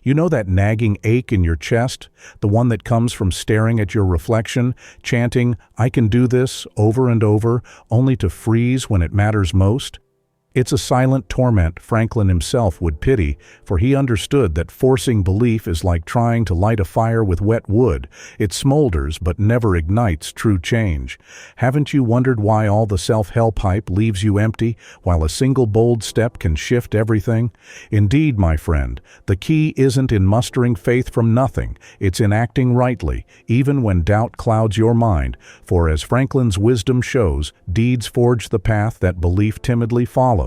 You know that nagging ache in your chest, the one that comes from staring at your reflection, chanting, "I can do this," over and over, only to freeze when it matters most? It's a silent torment Franklin himself would pity, for he understood that forcing belief is like trying to light a fire with wet wood. It smolders but never ignites true change. Haven't you wondered why all the self-help hype leaves you empty, while a single bold step can shift everything? Indeed, my friend, the key isn't in mustering faith from nothing, it's in acting rightly, even when doubt clouds your mind, for as Franklin's wisdom shows, deeds forge the path that belief timidly follows.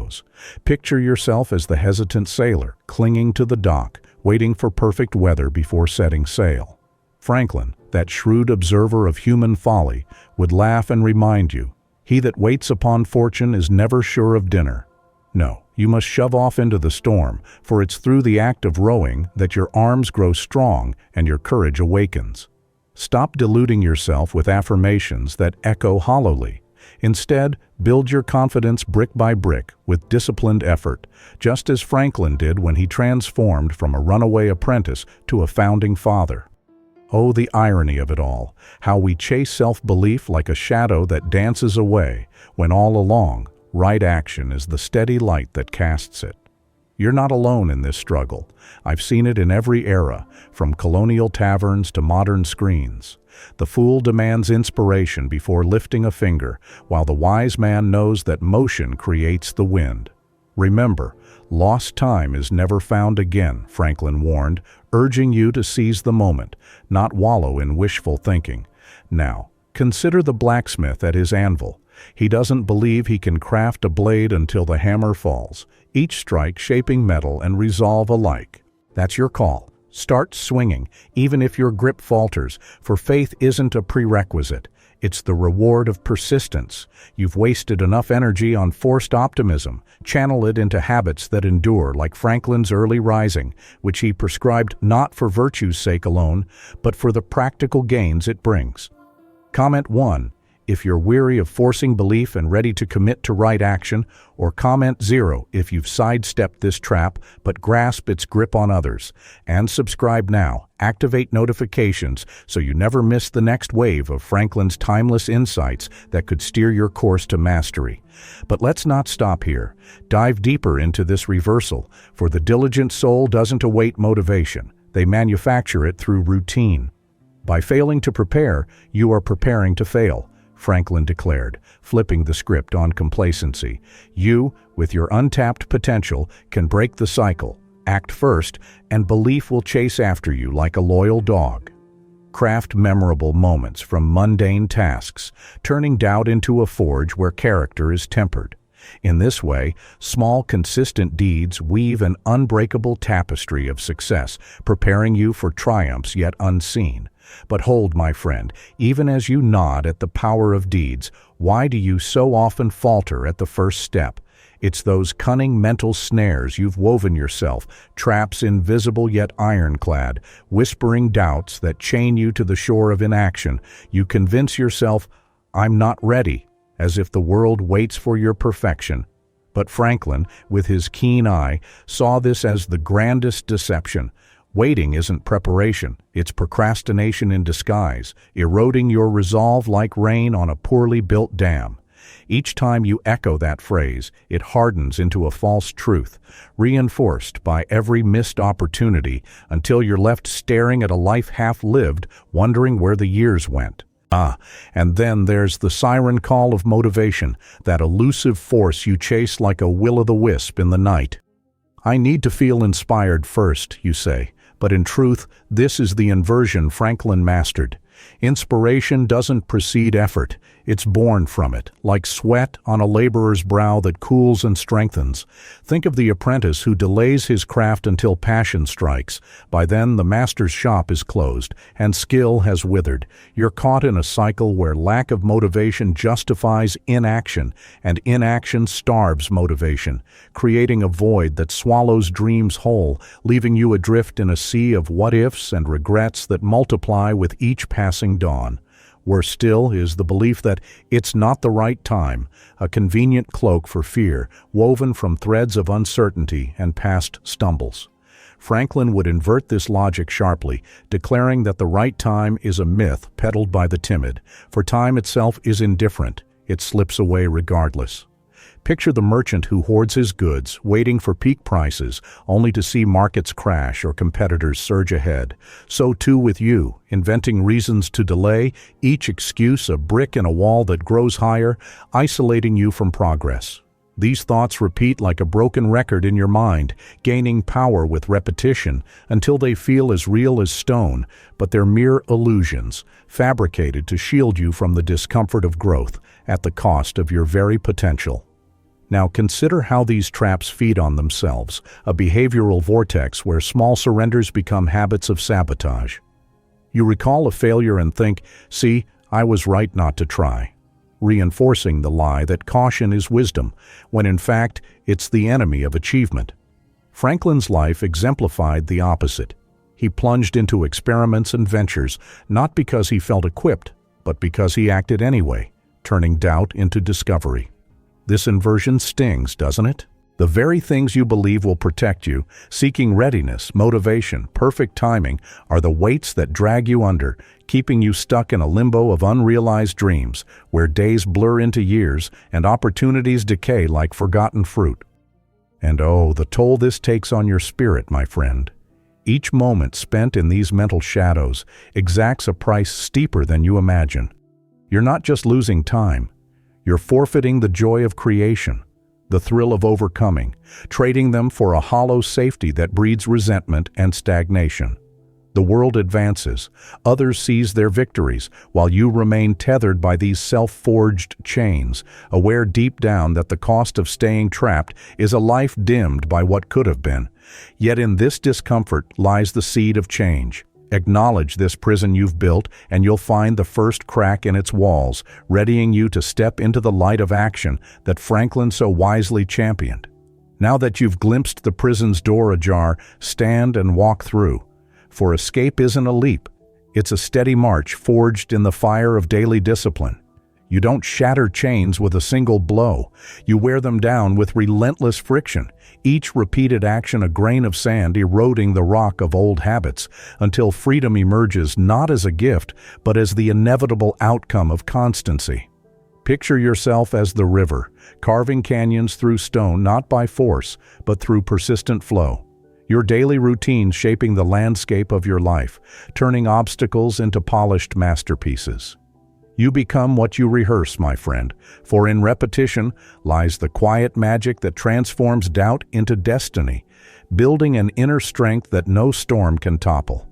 Picture yourself as the hesitant sailor, clinging to the dock, waiting for perfect weather before setting sail. Franklin, that shrewd observer of human folly, would laugh and remind you, "He that waits upon fortune is never sure of dinner." No, you must shove off into the storm, for it's through the act of rowing that your arms grow strong and your courage awakens. Stop deluding yourself with affirmations that echo hollowly. Instead, build your confidence brick by brick with disciplined effort, just as Franklin did when he transformed from a runaway apprentice to a founding father. Oh, the irony of it all, how we chase self-belief like a shadow that dances away, when all along, right action is the steady light that casts it. You're not alone in this struggle. I've seen it in every era, from colonial taverns to modern screens. The fool demands inspiration before lifting a finger, while the wise man knows that motion creates the wind. Remember, lost time is never found again, Franklin warned, urging you to seize the moment, not wallow in wishful thinking. Now, consider the blacksmith at his anvil. He doesn't believe he can craft a blade until the hammer falls, each strike shaping metal and resolve alike. That's your call. Start swinging, even if your grip falters, for faith isn't a prerequisite. It's the reward of persistence. You've wasted enough energy on forced optimism. Channel it into habits that endure, like Franklin's early rising, which he prescribed not for virtue's sake alone, but for the practical gains it brings. Comment 1. If you're weary of forcing belief and ready to commit to right action, or comment 0 if you've sidestepped this trap but grasp its grip on others. And subscribe now. Activate notifications so you never miss the next wave of Franklin's timeless insights that could steer your course to mastery. But let's not stop here. Dive deeper into this reversal, for the diligent soul doesn't await motivation. They manufacture it through routine. By failing to prepare, you are preparing to fail, Franklin declared, flipping the script on complacency. You, with your untapped potential, can break the cycle. Act first, and belief will chase after you like a loyal dog. Craft memorable moments from mundane tasks, turning doubt into a forge where character is tempered. In this way, small, consistent deeds weave an unbreakable tapestry of success, preparing you for triumphs yet unseen. But hold, my friend, even as you nod at the power of deeds, why do you so often falter at the first step? It's those cunning mental snares you've woven yourself, traps invisible yet ironclad, whispering doubts that chain you to the shore of inaction. You convince yourself, "I'm not ready," as if the world waits for your perfection. But Franklin, with his keen eye, saw this as the grandest deception. Waiting isn't preparation, it's procrastination in disguise, eroding your resolve like rain on a poorly built dam. Each time you echo that phrase, it hardens into a false truth, reinforced by every missed opportunity until you're left staring at a life half-lived, wondering where the years went. And then there's the siren call of motivation, that elusive force you chase like a will-o'-the-wisp in the night. "I need to feel inspired first," you say. But in truth, this is the inversion Franklin mastered. Inspiration doesn't precede effort. It's born from it, like sweat on a laborer's brow that cools and strengthens. Think of the apprentice who delays his craft until passion strikes. By then, the master's shop is closed, and skill has withered. You're caught in a cycle where lack of motivation justifies inaction, and inaction starves motivation, creating a void that swallows dreams whole, leaving you adrift in a sea of what-ifs and regrets that multiply with each passing dawn. Worse still is the belief that it's not the right time, a convenient cloak for fear, woven from threads of uncertainty and past stumbles. Franklin would invert this logic sharply, declaring that the right time is a myth peddled by the timid, for time itself is indifferent, it slips away regardless. Picture the merchant who hoards his goods, waiting for peak prices, only to see markets crash or competitors surge ahead. So too with you, inventing reasons to delay, each excuse a brick in a wall that grows higher, isolating you from progress. These thoughts repeat like a broken record in your mind, gaining power with repetition until they feel as real as stone, but they're mere illusions, fabricated to shield you from the discomfort of growth at the cost of your very potential. Now consider how these traps feed on themselves, a behavioral vortex where small surrenders become habits of sabotage. You recall a failure and think, "See, I was right not to try," reinforcing the lie that caution is wisdom, when in fact it's the enemy of achievement. Franklin's life exemplified the opposite. He plunged into experiments and ventures, not because he felt equipped, but because he acted anyway, turning doubt into discovery. This inversion stings, doesn't it? The very things you believe will protect you, seeking readiness, motivation, perfect timing, are the weights that drag you under, keeping you stuck in a limbo of unrealized dreams, where days blur into years and opportunities decay like forgotten fruit. And oh, the toll this takes on your spirit, my friend. Each moment spent in these mental shadows exacts a price steeper than you imagine. You're not just losing time. You're forfeiting the joy of creation, the thrill of overcoming, trading them for a hollow safety that breeds resentment and stagnation. The world advances, others seize their victories, while you remain tethered by these self-forged chains, aware deep down that the cost of staying trapped is a life dimmed by what could have been. Yet in this discomfort lies the seed of change. Acknowledge this prison you've built, and you'll find the first crack in its walls, readying you to step into the light of action that Franklin so wisely championed. Now that you've glimpsed the prison's door ajar, stand and walk through. For escape isn't a leap. It's a steady march forged in the fire of daily discipline. You don't shatter chains with a single blow. You wear them down with relentless friction, each repeated action a grain of sand eroding the rock of old habits, until freedom emerges not as a gift, but as the inevitable outcome of constancy. Picture yourself as the river, carving canyons through stone not by force, but through persistent flow. Your daily routine shaping the landscape of your life, turning obstacles into polished masterpieces. You become what you rehearse, my friend, for in repetition lies the quiet magic that transforms doubt into destiny, building an inner strength that no storm can topple.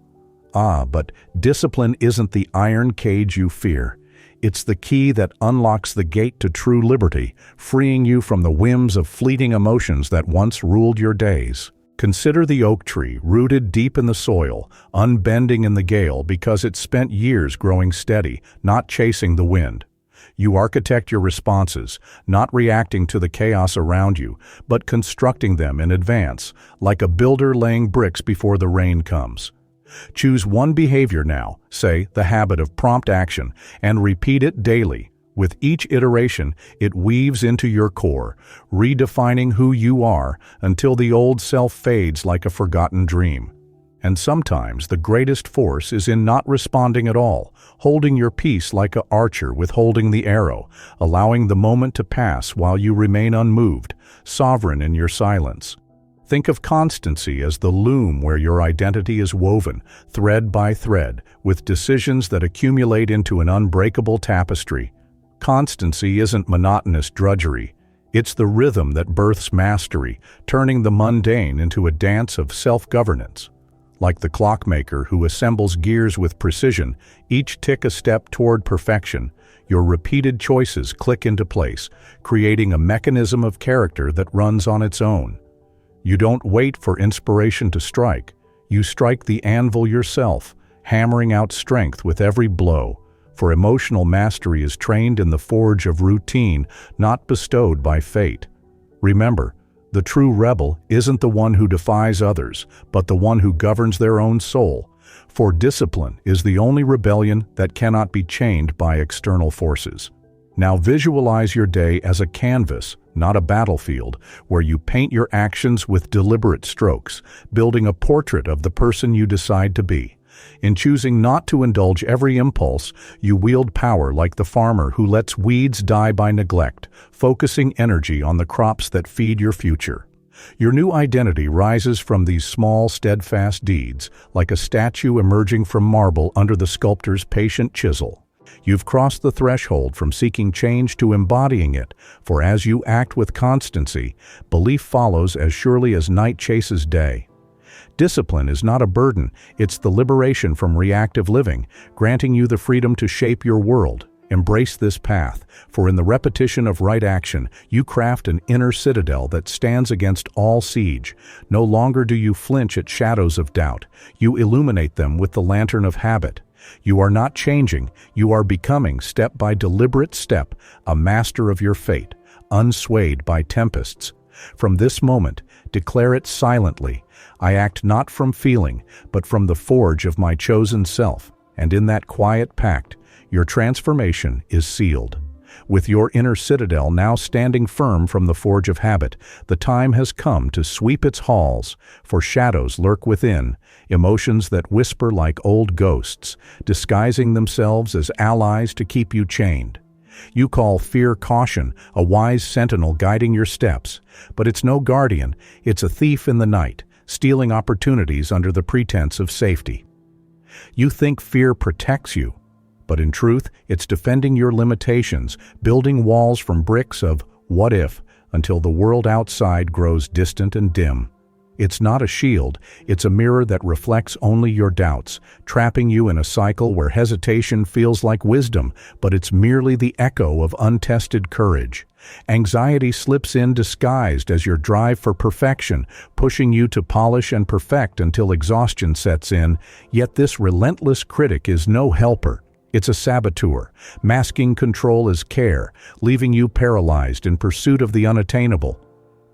But discipline isn't the iron cage you fear. It's the key that unlocks the gate to true liberty, freeing you from the whims of fleeting emotions that once ruled your days. Consider the oak tree, rooted deep in the soil, unbending in the gale because it spent years growing steady, not chasing the wind. You architect your responses, not reacting to the chaos around you, but constructing them in advance, like a builder laying bricks before the rain comes. Choose one behavior now, say the habit of prompt action, and repeat it daily. With each iteration, it weaves into your core, redefining who you are until the old self fades like a forgotten dream. And sometimes the greatest force is in not responding at all, holding your peace like an archer withholding the arrow, allowing the moment to pass while you remain unmoved, sovereign in your silence. Think of constancy as the loom where your identity is woven, thread by thread, with decisions that accumulate into an unbreakable tapestry. Constancy isn't monotonous drudgery. It's the rhythm that births mastery, turning the mundane into a dance of self-governance. Like the clockmaker who assembles gears with precision, each tick a step toward perfection, your repeated choices click into place, creating a mechanism of character that runs on its own. You don't wait for inspiration to strike. You strike the anvil yourself, hammering out strength with every blow. For emotional mastery is trained in the forge of routine, not bestowed by fate. Remember, the true rebel isn't the one who defies others, but the one who governs their own soul. For discipline is the only rebellion that cannot be chained by external forces. Now visualize your day as a canvas, not a battlefield, where you paint your actions with deliberate strokes, building a portrait of the person you decide to be. In choosing not to indulge every impulse, you wield power like the farmer who lets weeds die by neglect, focusing energy on the crops that feed your future. Your new identity rises from these small, steadfast deeds, like a statue emerging from marble under the sculptor's patient chisel. You've crossed the threshold from seeking change to embodying it, for as you act with constancy, belief follows as surely as night chases day. Discipline is not a burden, it's the liberation from reactive living, granting you the freedom to shape your world. Embrace this path, for in the repetition of right action, you craft an inner citadel that stands against all siege. No longer do you flinch at shadows of doubt, you illuminate them with the lantern of habit. You are not changing, you are becoming, step by deliberate step, a master of your fate, unswayed by tempests. From this moment, declare it silently. I act not from feeling, but from the forge of my chosen self, and in that quiet pact, your transformation is sealed. With your inner citadel now standing firm from the forge of habit, the time has come to sweep its halls, for shadows lurk within, emotions that whisper like old ghosts, disguising themselves as allies to keep you chained. You call fear caution, a wise sentinel guiding your steps, but it's no guardian, it's a thief in the night, stealing opportunities under the pretense of safety. You think fear protects you, but in truth, it's defending your limitations, building walls from bricks of what if until the world outside grows distant and dim. It's not a shield, it's a mirror that reflects only your doubts, trapping you in a cycle where hesitation feels like wisdom, but it's merely the echo of untested courage. Anxiety slips in disguised as your drive for perfection, pushing you to polish and perfect until exhaustion sets in, yet this relentless critic is no helper. It's a saboteur, masking control as care, leaving you paralyzed in pursuit of the unattainable.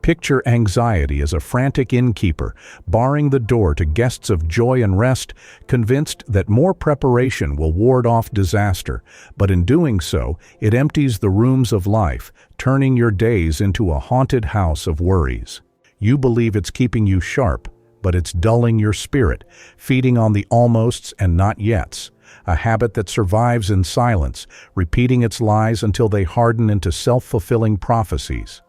Picture anxiety as a frantic innkeeper, barring the door to guests of joy and rest, convinced that more preparation will ward off disaster, but in doing so, it empties the rooms of life, turning your days into a haunted house of worries. You believe it's keeping you sharp, but it's dulling your spirit, feeding on the almosts and not yets, a habit that survives in silence, repeating its lies until they harden into self-fulfilling prophecies.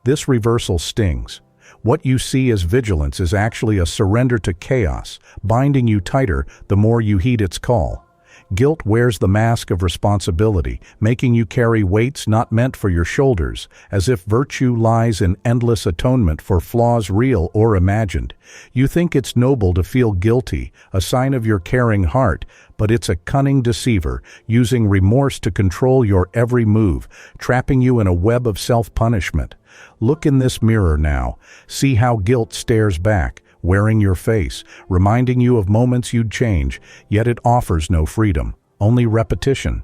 This reversal stings. What you see as vigilance is actually a surrender to chaos, binding you tighter the more you heed its call. Guilt wears the mask of responsibility, making you carry weights not meant for your shoulders, as if virtue lies in endless atonement for flaws real or imagined. You think it's noble to feel guilty, a sign of your caring heart, but it's a cunning deceiver, using remorse to control your every move, trapping you in a web of self-punishment. Look in this mirror now. See how guilt stares back, wearing your face, reminding you of moments you'd change, yet it offers no freedom, only repetition.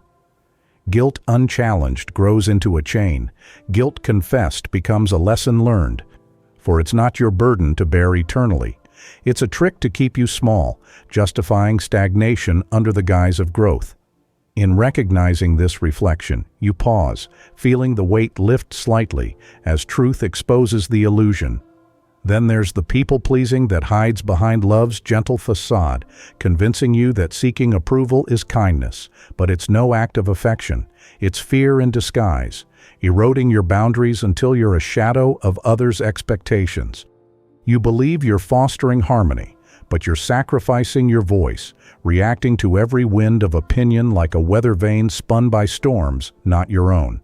Guilt unchallenged grows into a chain. Guilt confessed becomes a lesson learned. For it's not your burden to bear eternally. It's a trick to keep you small, justifying stagnation under the guise of growth. In recognizing this reflection, you pause, feeling the weight lift slightly as truth exposes the illusion. Then there's the people-pleasing that hides behind love's gentle facade, convincing you that seeking approval is kindness, but it's no act of affection. It's fear in disguise, eroding your boundaries until you're a shadow of others' expectations. You believe you're fostering harmony, but you're sacrificing your voice, reacting to every wind of opinion like a weather vane spun by storms, not your own.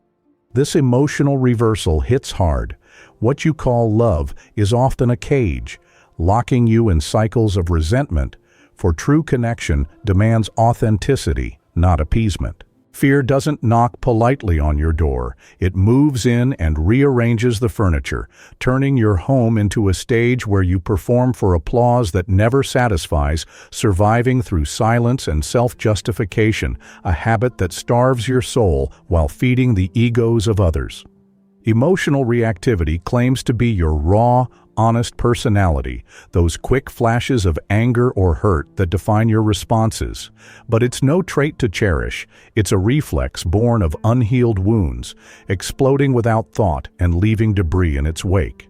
This emotional reversal hits hard. What you call love is often a cage, locking you in cycles of resentment, for true connection demands authenticity, not appeasement. Fear doesn't knock politely on your door. It moves in and rearranges the furniture, turning your home into a stage where you perform for applause that never satisfies, surviving through silence and self-justification, a habit that starves your soul while feeding the egos of others. Emotional reactivity claims to be your raw, honest personality, those quick flashes of anger or hurt that define your responses. But it's no trait to cherish. It's a reflex born of unhealed wounds, exploding without thought and leaving debris in its wake.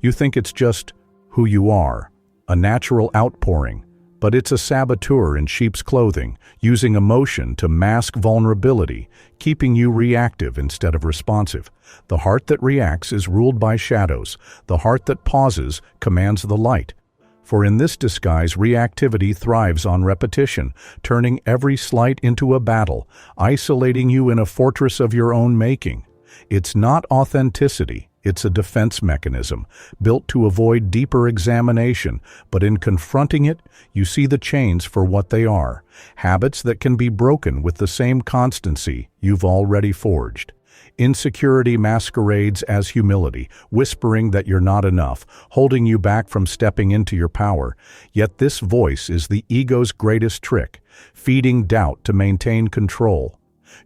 You think it's just who you are, a natural outpouring, but it's a saboteur in sheep's clothing, using emotion to mask vulnerability, keeping you reactive instead of responsive. The heart that reacts is ruled by shadows. The heart that pauses commands the light. For in this disguise, reactivity thrives on repetition, turning every slight into a battle, isolating you in a fortress of your own making. It's not authenticity. It's a defense mechanism, built to avoid deeper examination, but in confronting it, you see the chains for what they are, habits that can be broken with the same constancy you've already forged. Insecurity masquerades as humility, whispering that you're not enough, holding you back from stepping into your power. Yet this voice is the ego's greatest trick, feeding doubt to maintain control.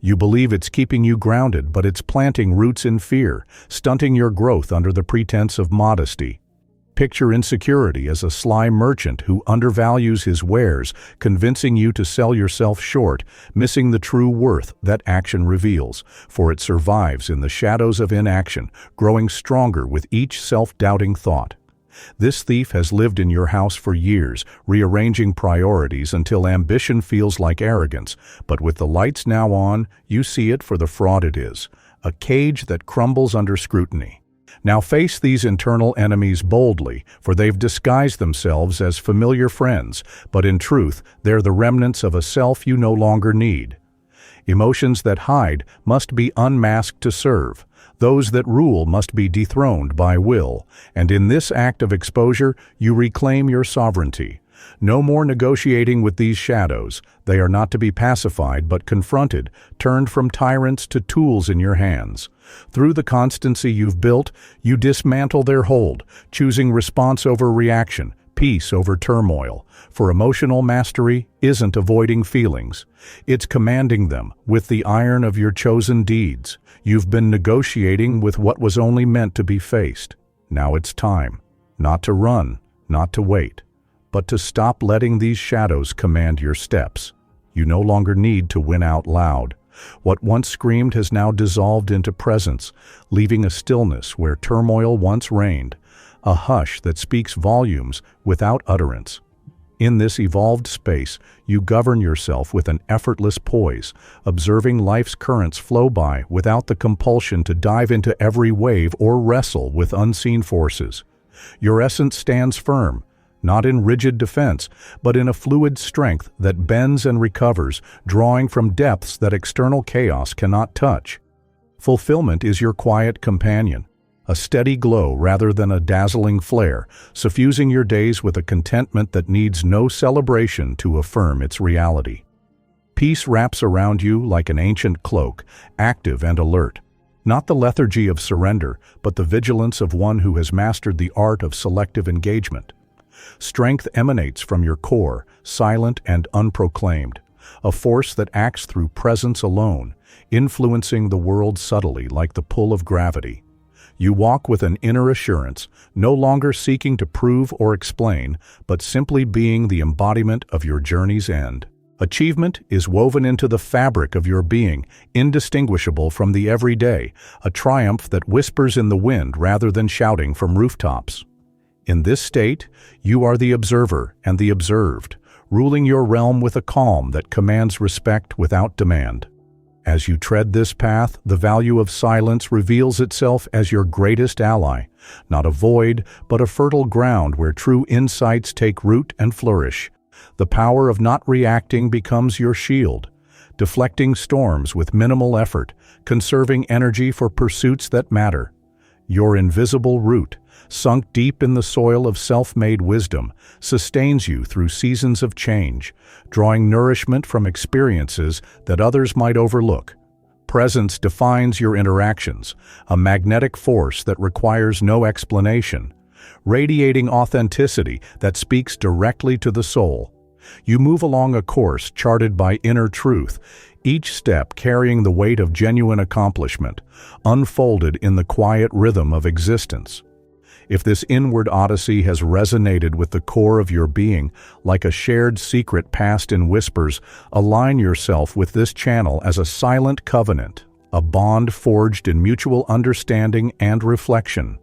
You believe it's keeping you grounded, but it's planting roots in fear, stunting your growth under the pretense of modesty. Picture insecurity as a sly merchant who undervalues his wares, convincing you to sell yourself short, missing the true worth that action reveals, for it survives in the shadows of inaction, growing stronger with each self-doubting thought. This thief has lived in your house for years, rearranging priorities until ambition feels like arrogance, but with the lights now on, you see it for the fraud it is, a cage that crumbles under scrutiny. Now face these internal enemies boldly, for they've disguised themselves as familiar friends, but in truth, they're the remnants of a self you no longer need. Emotions that hide must be unmasked to serve. Those that rule must be dethroned by will, and in this act of exposure, you reclaim your sovereignty. No more negotiating with these shadows. They are not to be pacified but confronted, turned from tyrants to tools in your hands. Through the constancy you've built, you dismantle their hold, choosing response over reaction, peace over turmoil. For emotional mastery isn't avoiding feelings. It's commanding them with the iron of your chosen deeds. You've been negotiating with what was only meant to be faced. Now it's time, not to run, not to wait, but to stop letting these shadows command your steps. You no longer need to win out loud. What once screamed has now dissolved into presence, leaving a stillness where turmoil once reigned, a hush that speaks volumes without utterance. In this evolved space, you govern yourself with an effortless poise, observing life's currents flow by without the compulsion to dive into every wave or wrestle with unseen forces. Your essence stands firm, not in rigid defense, but in a fluid strength that bends and recovers, drawing from depths that external chaos cannot touch. Fulfillment is your quiet companion, a steady glow rather than a dazzling flare, suffusing your days with a contentment that needs no celebration to affirm its reality. Peace wraps around you like an ancient cloak, active and alert. Not the lethargy of surrender, but the vigilance of one who has mastered the art of selective engagement. Strength emanates from your core, silent and unproclaimed, a force that acts through presence alone, influencing the world subtly like the pull of gravity. You walk with an inner assurance, no longer seeking to prove or explain, but simply being the embodiment of your journey's end. Achievement is woven into the fabric of your being, indistinguishable from the everyday, a triumph that whispers in the wind rather than shouting from rooftops. In this state, you are the observer and the observed, ruling your realm with a calm that commands respect without demand. As you tread this path, the value of silence reveals itself as your greatest ally, not a void, but a fertile ground where true insights take root and flourish. The power of not reacting becomes your shield, deflecting storms with minimal effort, conserving energy for pursuits that matter. Your invisible root, sunk deep in the soil of self-made wisdom, sustains you through seasons of change, drawing nourishment from experiences that others might overlook. Presence defines your interactions, a magnetic force that requires no explanation, radiating authenticity that speaks directly to the soul. You move along a course charted by inner truth, each step carrying the weight of genuine accomplishment, unfolded in the quiet rhythm of existence. If this inward odyssey has resonated with the core of your being, like a shared secret passed in whispers, align yourself with this channel as a silent covenant, a bond forged in mutual understanding and reflection.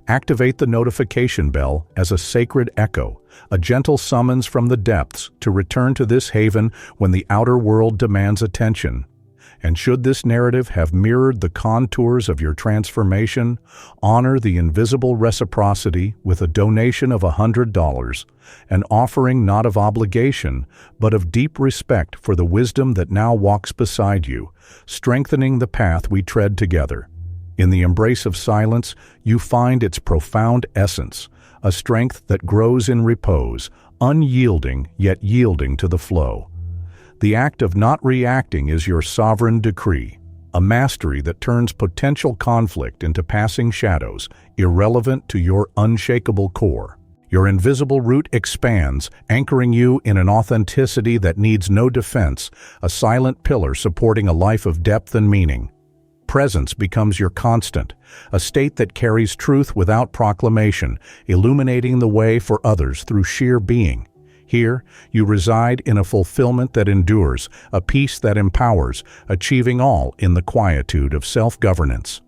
Activate the notification bell as a sacred echo, a gentle summons from the depths to return to this haven when the outer world demands attention. And should this narrative have mirrored the contours of your transformation, honor the invisible reciprocity with a donation of $100, an offering not of obligation, but of deep respect for the wisdom that now walks beside you, strengthening the path we tread together. In the embrace of silence, you find its profound essence, a strength that grows in repose, unyielding yet yielding to the flow. The act of not reacting is your sovereign decree, a mastery that turns potential conflict into passing shadows, irrelevant to your unshakable core. Your invisible root expands, anchoring you in an authenticity that needs no defense, a silent pillar supporting a life of depth and meaning. Presence becomes your constant, a state that carries truth without proclamation, illuminating the way for others through sheer being. Here, you reside in a fulfillment that endures, a peace that empowers, achieving all in the quietude of self-governance.